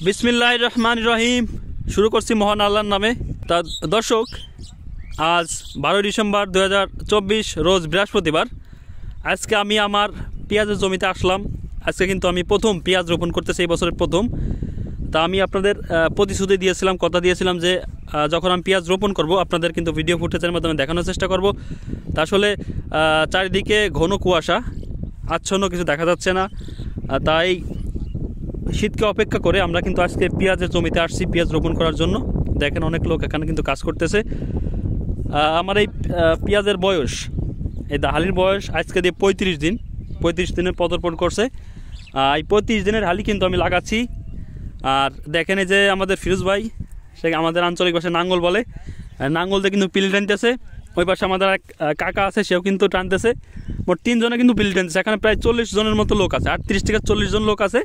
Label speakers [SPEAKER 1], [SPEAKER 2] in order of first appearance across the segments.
[SPEAKER 1] বিসমিল্লাহির রহমানির রহিম। শুরু করছি মহান আল্লাহর নামে। তা দর্শক, আজ 12 ডিসেম্বর 2024 রোজ বৃহস্পতিবার। আজকে আমি আমার পেঁয়াজের জমিতে আসলাম। আজকে কিন্তু আমি প্রথম পেঁয়াজ রোপণ করতেছি, এই বছরের প্রথম। তা আমি আপনাদের প্রতিশ্রুতি দিয়েছিলাম, কথা দিয়েছিলাম যে যখন আমি পেঁয়াজ রোপণ করব আপনাদের কিন্তু ভিডিও ফুটেজের মাধ্যমে দেখানোর চেষ্টা করব। তা আসলে চারিদিকে ঘন কুয়াশা, আচ্ছন্ন কিছু দেখা যাচ্ছে না। তাই শীতকে অপেক্ষা করে আমরা কিন্তু আজকে পেঁয়াজের জমিতে আসছি পেঁয়াজ রোপণ করার জন্য। দেখেন অনেক লোক এখানে কিন্তু কাজ করতেছে। আমার এই পেঁয়াজের বয়স, এই হালির বয়স আজকে দিয়ে 35 দিন, 35 দিনে পদার্পণ করছে। এই 35 দিনের হালি কিন্তু আমি লাগাচ্ছি। আর দেখেন এই যে আমাদের ফিরোজ ভাই, সে আমাদের আঞ্চলিক ভাষায় নাঙ্গল বলে, নাঙ্গল দিয়ে কিন্তু পিল টানতেছে। ওই পাশে আমাদের এক কাকা আছে, সেও কিন্তু টানতেছে। মোট 3 জনে কিন্তু পিল টানতেছে। এখানে প্রায় 40 জনের মতো লোক আছে, 38 থেকে 40 জন লোক আছে।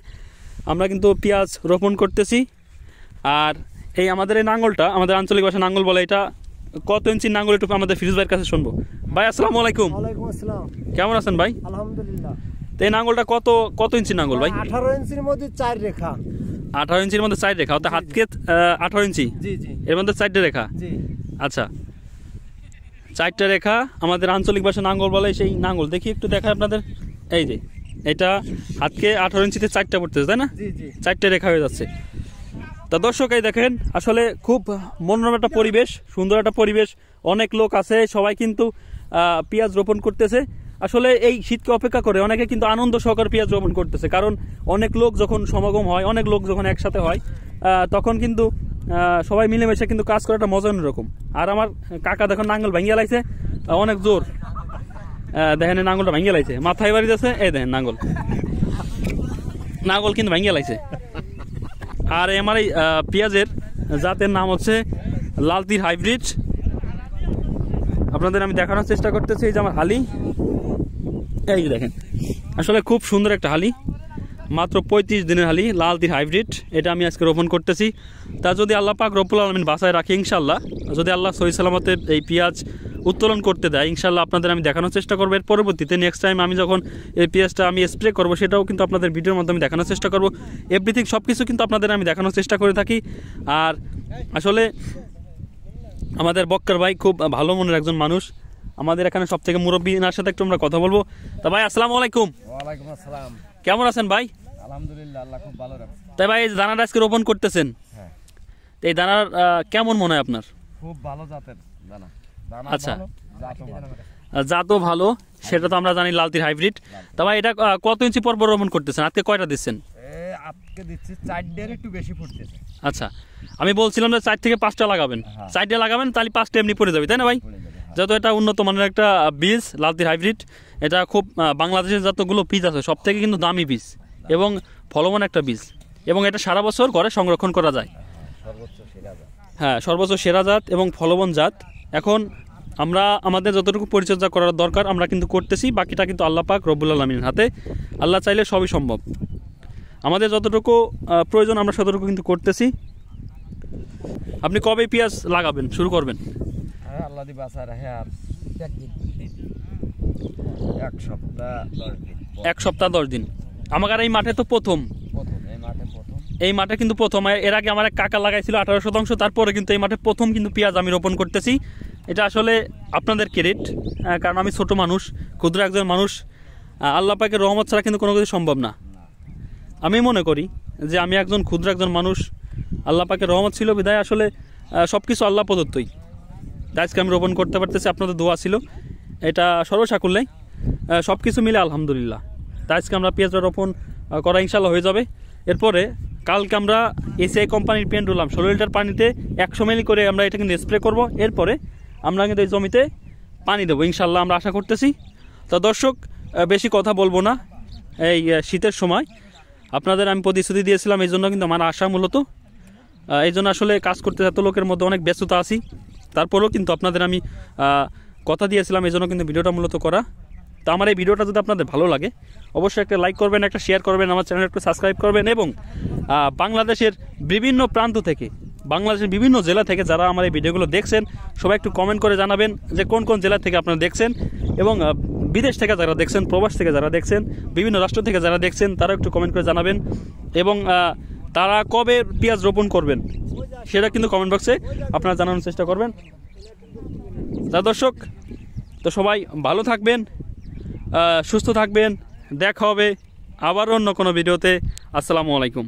[SPEAKER 1] আমরা কিন্তু পেঁয়াজ রোপণ করতেছি। আর এই আমাদের এই নাঙ্গলটা, আমাদের আঞ্চলিক ভাষা নাঙ্গল বলে, এটা কত ইঞ্চির নাঙ্গল একটু আমাদের ফিরোজ ভাইয়ের কাছে শুনবো। ভাই আসসালামু আলাইকুম।
[SPEAKER 2] ওয়ালাইকুম আসসালাম।
[SPEAKER 1] কেমন আছেন ভাই?
[SPEAKER 2] আলহামদুলিল্লাহ।
[SPEAKER 1] তো এই নাঙ্গলটা কত ইঞ্চির নাঙ্গল ভাই?
[SPEAKER 2] 18 ইঞ্চির মধ্যে 4 রেখা।
[SPEAKER 1] 18 ইঞ্চির মধ্যে 4 রেখা, অর্থাৎ হাতকে 18 ইঞ্চি।
[SPEAKER 2] জি জি।
[SPEAKER 1] এর মধ্যে 4টে রেখা।
[SPEAKER 2] জি।
[SPEAKER 1] আচ্ছা, 4টে রেখা আমাদের আঞ্চলিক ভাষা নাঙ্গল বলে। সেই নাঙ্গল দেখি একটু দেখায় আপনাদের। এই যে এটা হাতকে 18 ইঞ্চিতে 4টা পড়তেছে, তাই না?
[SPEAKER 2] জি জি।
[SPEAKER 1] 4টে রেখা হয়ে যাচ্ছে। তা দর্শক, এই দেখেন আসলে খুব মনোরম একটা পরিবেশ, সুন্দর একটা পরিবেশ। অনেক লোক আছে, সবাই কিন্তু পেঁয়াজ রোপণ করতেছে। আসলে এই শীতকে অপেক্ষা করে অনেকে কিন্তু আনন্দ সহকারে পেঁয়াজ রোপণ করতেছে। কারণ অনেক লোক যখন সমাগম হয়, অনেক লোক যখন একসাথে হয়, তখন কিন্তু সবাই মিলেমিশে কিন্তু কাজ করাটা মজা অন্যরকম। আর আমার কাকা দেখুন নাঙ্গল ভাঙিয়ে লাইছে অনেক জোর। দেখেন নাঙ্গলটা ভাঙিয়ে লাইছে, মাথায় বাড়ি যাচ্ছে। এই দেখেন নাঙ্গল কিন্তু ভাঙিয়ে লাইছে। আর আমার এই পেঁয়াজের জাতের নাম হচ্ছে লালতির হাইব্রিড। আপনাদের আমি দেখানোর চেষ্টা করতেছি। এই যে আমার হালি, এই যে দেখেন, আসলে খুব সুন্দর একটা হালি, মাত্র 35 দিনের হালি, লালতির হাইব্রিড। এটা আমি আজকে রোপণ করতেছি। তা যদি আল্লাহ পাক রব্বুল আলামিন বাঁচায় রাখে, ইনশাল্লাহ, যদি আল্লাহ সহি সালামতে এই পেঁয়াজ উত্তোলন করতে দেয়, ইনশাল্লাহ আপনাদের আমি দেখানোর চেষ্টা করবো। এর পরবর্তীতে নেক্সট টাইম আমি যখন এই পেঁয়াজটা আমি স্প্রে করবো, সেটাও কিন্তু আপনাদের ভিডিওর মাধ্যমে দেখানোর চেষ্টা করবো। এভরিথিং সব কিছু কিন্তু আপনাদের আমি দেখানোর চেষ্টা করে থাকি। আর আসলে আমাদের বক্কর ভাই খুব ভালো মনের একজন মানুষ, আমাদের এখানে সব থেকে মুরব্বী। এনার সাথে একটু আমরা কথা বলবো। তা ভাই আসসালামু আলাইকুম।
[SPEAKER 2] ওয়ালাইকুম আসসালাম।
[SPEAKER 1] কেমন আছেন ভাই?
[SPEAKER 2] আলহামদুলিল্লাহ, আল্লাহ খুব ভালো রাখছে।
[SPEAKER 1] তাই ভাই, এই দানাটা আজকে রোপণ করতেছেন,
[SPEAKER 2] হ্যাঁ।
[SPEAKER 1] এই দানার কেমন মনে হয় আপনার?
[SPEAKER 2] খুব ভালো জাতের দানা।
[SPEAKER 1] আচ্ছা,
[SPEAKER 2] জাতও ভালো।
[SPEAKER 1] জাতও ভালো, সেটা তো আমরা জানি, লালতির হাইব্রিড। তা ভাই, এটা কত ইঞ্চি পর রোপণ করতেছেন? আজকে কয়টা দিচ্ছেন?
[SPEAKER 2] আজকে দিচ্ছি 4 একটু বেশি ফুটতেছে।
[SPEAKER 1] আচ্ছা, আমি বলছিলাম যে 4 থেকে 5টা লাগাবেন। 4টে লাগাবেন, তাহলে 5টা এমনি পড়ে যাবে, তাই না ভাই? যেহেতু এটা উন্নত মানের একটা বীজ, লালতির হাইব্রিড। এটা খুব বাংলাদেশের যতগুলো বীজ আছে সব থেকে কিন্তু দামি বীজ এবং ফলবান একটা বীজ, এবং এটা সারা বছর ঘরে সংরক্ষণ করা যায়। হ্যাঁ, সর্বোচ্চ সেরা জাত এবং ফলবান জাত। এখন আমরা আমাদের যতটুকু পরিচর্যা করার দরকার আমরা কিন্তু করতেছি, বাকিটা কিন্তু আল্লাহ পাক রব্বুল আলামিনের হাতে। আল্লাহ চাইলে সবই সম্ভব। আমাদের যতটুকু প্রয়োজন আমরা ততটুকু কিন্তু করতেছি। আপনি কবে পেঁয়াজ লাগাবেন, শুরু করবেন?
[SPEAKER 2] আল্লাহ দি বাঁচা রাখে আর 1 সপ্তাহ 10 দিন।
[SPEAKER 1] 1 সপ্তাহ 10 দিন। আমার এই মাঠে তো প্রথম, এই মাঠে কিন্তু প্রথম। এর আগে আমার এক কাকা লাগাইছিল 18%, তারপরে কিন্তু এই মাঠে প্রথম কিন্তু পেঁয়াজ আমি রোপণ করতেছি। এটা আসলে আপনাদের ক্রেডিট, কারণ আমি ছোট মানুষ, ক্ষুদ্র একজন মানুষ। আল্লাহ পাকের রহমত ছাড়া কিন্তু কোনো কিছু সম্ভব না। আমি মনে করি যে আমি একজন ক্ষুদ্র একজন মানুষ, আল্লাহ পাকের রহমত ছিল বিধায় আসলে সব কিছু আল্লাহ প্রদত্তই। আজকে আমি রোপণ করতে পারতেছি, আপনাদের দোয়া ছিল। এটা সর্বসাকুল্যে সব কিছু মিলে আলহামদুলিল্লাহ। তাই আজকে আমরা পেঁয়াজ রোপণ করা ইনশাল্লাহ হয়ে যাবে। এরপরে কালকে আমরা এসিআই কোম্পানির পেন্ডুলাম 16 লিটার পানিতে 100 মিলি করে আমরা এটা কিন্তু স্প্রে করবো। এরপরে আমরা কিন্তু এই জমিতে পানি দেবো ইনশাল্লাহ, আমরা আশা করতেছি। তো দর্শক, বেশি কথা বলবো না, এই শীতের সময় আপনাদের আমি প্রতিশ্রুতি দিয়েছিলাম, এই জন্য কিন্তু আমার আশা মূলত এই জন্য আসলে কাজ করতে এত লোকের মধ্যে অনেক ব্যস্ততা আছি, তারপরেও কিন্তু আপনাদের আমি কথা দিয়েছিলাম, এই জন্য কিন্তু ভিডিওটা মূলত করা। তো আমার এই ভিডিওটা যদি আপনাদের ভালো লাগে অবশ্যই একটা লাইক করবেন, একটা শেয়ার করবেন, আমার চ্যানেল একটু সাবস্ক্রাইব করবেন, এবং বাংলাদেশের বিভিন্ন প্রান্ত থেকে, বাংলাদেশের বিভিন্ন জেলা থেকে যারা আমার এই ভিডিওগুলো দেখছেন সবাই একটু কমেন্ট করে জানাবেন যে কোন কোন জেলা থেকে আপনারা দেখছেন, এবং বিদেশ থেকে যারা দেখছেন, প্রবাস থেকে যারা দেখছেন, বিভিন্ন রাষ্ট্র থেকে যারা দেখছেন তারা একটু কমেন্ট করে জানাবেন। এবং তারা কবে পেঁয়াজ রোপণ করবেন সেটা কিন্তু কমেন্ট বক্সে আপনারা জানানোর চেষ্টা করবেন। তা দর্শক, তো সবাই ভালো থাকবেন, সুস্থ থাকবেন, দেখা হবে আবার অন্য কোনো ভিডিওতে। আসসালামু আলাইকুম।